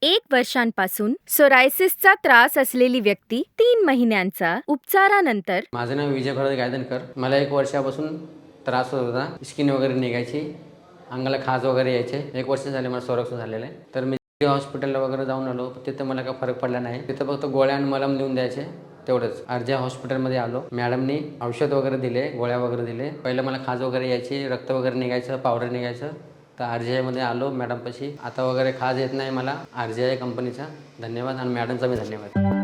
1 वर्षांपासून सोरायसिसचा त्रास असलेली व्यक्ती 3 महिन्यांचा उपचारानंतर. माझं नाव विजय भरत गायदनकर. मला 1 वर्षापासून त्रास होत होता. स्किन वगैरे निघायची, अंगाला खाज वगैरे यायचे. 1 वर्ष झाले मला सोरायसिस झालेलं आहे. तर मी हॉस्पिटलला वगैरे जाऊन आलो. तिथं मला काही फरक पडला नाही. तिथं फक्त गोळ्या आणि मलम देऊन द्यायचे तेवढंच. आरजे हॉस्पिटलमध्ये आलो. मॅडमनी औषध वगैरे दिले, गोळ्या वगैरे दिले. पहिलं मला खाज वगैरे यायची, रक्त वगैरे निघायचं, पावडर निघायचं. तर आरजीआयमध्ये आलो मॅडमपाशी. आता वगैरे खाज येत नाही मला. आरजीआय कंपनीचा धन्यवाद आणि मॅडमचा मी धन्यवाद.